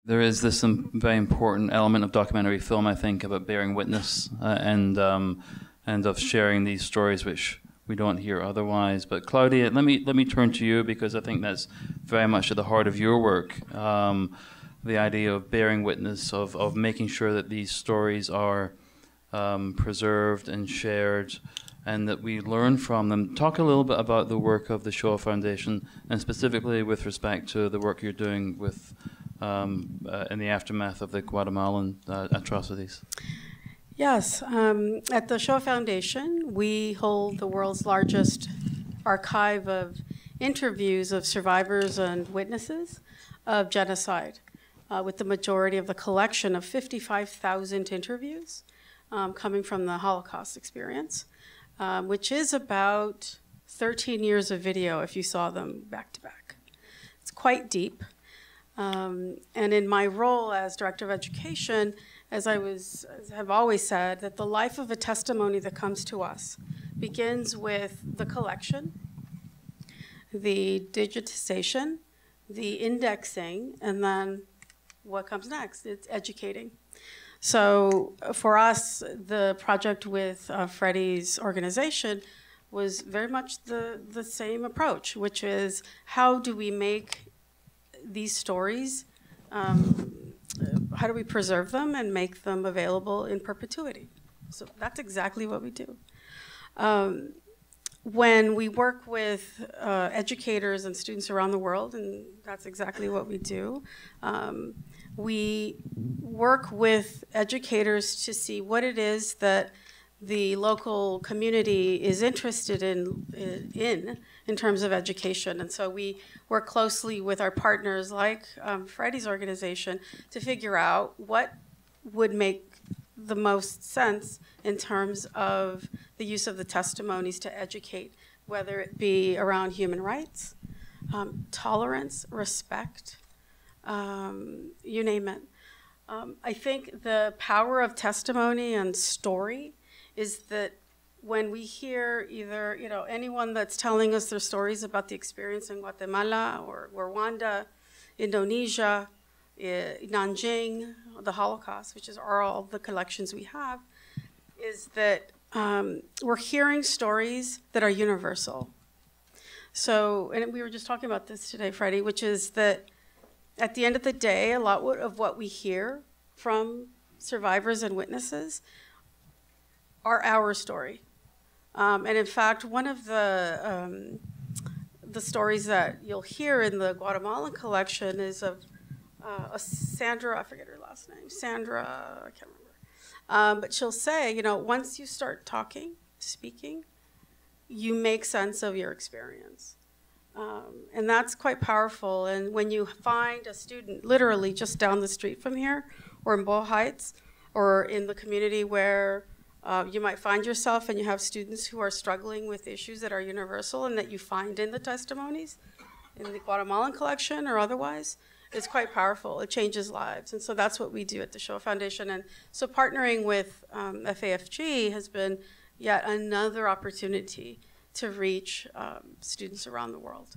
There is this very important element of documentary film, I think, about bearing witness and of sharing these stories which we don't hear otherwise. But Claudia, let me turn to you, because I think that's very much at the heart of your work. The idea of bearing witness, of making sure that these stories are preserved and shared, and that we learn from them. Talk a little bit about the work of the Shoah Foundation, and specifically with respect to the work you're doing with in the aftermath of the Guatemalan atrocities. Yes, at the Shoah Foundation, we hold the world's largest archive of interviews of survivors and witnesses of genocide, with the majority of the collection of 55,000 interviews coming from the Holocaust experience, which is about 13 years of video if you saw them back to back. It's quite deep. And in my role as Director of Education, as have always said, that the life of a testimony that comes to us begins with the collection, the digitization, the indexing, and then what comes next? It's educating. So for us, the project with Freddie's organization was very much the same approach, which is how do we make these stories, how do we preserve them and make them available in perpetuity? So that's exactly what we do. When we work with educators and students around the world, and that's exactly what we do, we work with educators to see what it is that the local community is interested in terms of education. And so we work closely with our partners like Freddie's organization to figure out what would make the most sense in terms of the use of the testimonies to educate, whether it be around human rights, tolerance, respect, you name it. I think the power of testimony and story is that when we hear either, anyone that's telling us their stories about the experience in Guatemala or Rwanda, Indonesia, Nanjing, the Holocaust, which are all the collections we have, is that we're hearing stories that are universal. So, and we were just talking about this today, Freddie, which is that at the end of the day, a lot of what we hear from survivors and witnesses are our story. And in fact, one of the stories that you'll hear in the Guatemalan collection is of Sandra, I forget her last name, Sandra, I can't remember. But she'll say, once you start talking, speaking, you make sense of your experience. And that's quite powerful. And when you find a student literally just down the street from here, or in Bow Heights, or in the community where you might find yourself and you have students who are struggling with issues that are universal and that you find in the testimonies, in the Guatemalan collection or otherwise, it's quite powerful. It changes lives. And so that's what we do at the Shoah Foundation. And so partnering with FAFG has been yet another opportunity to reach students around the world.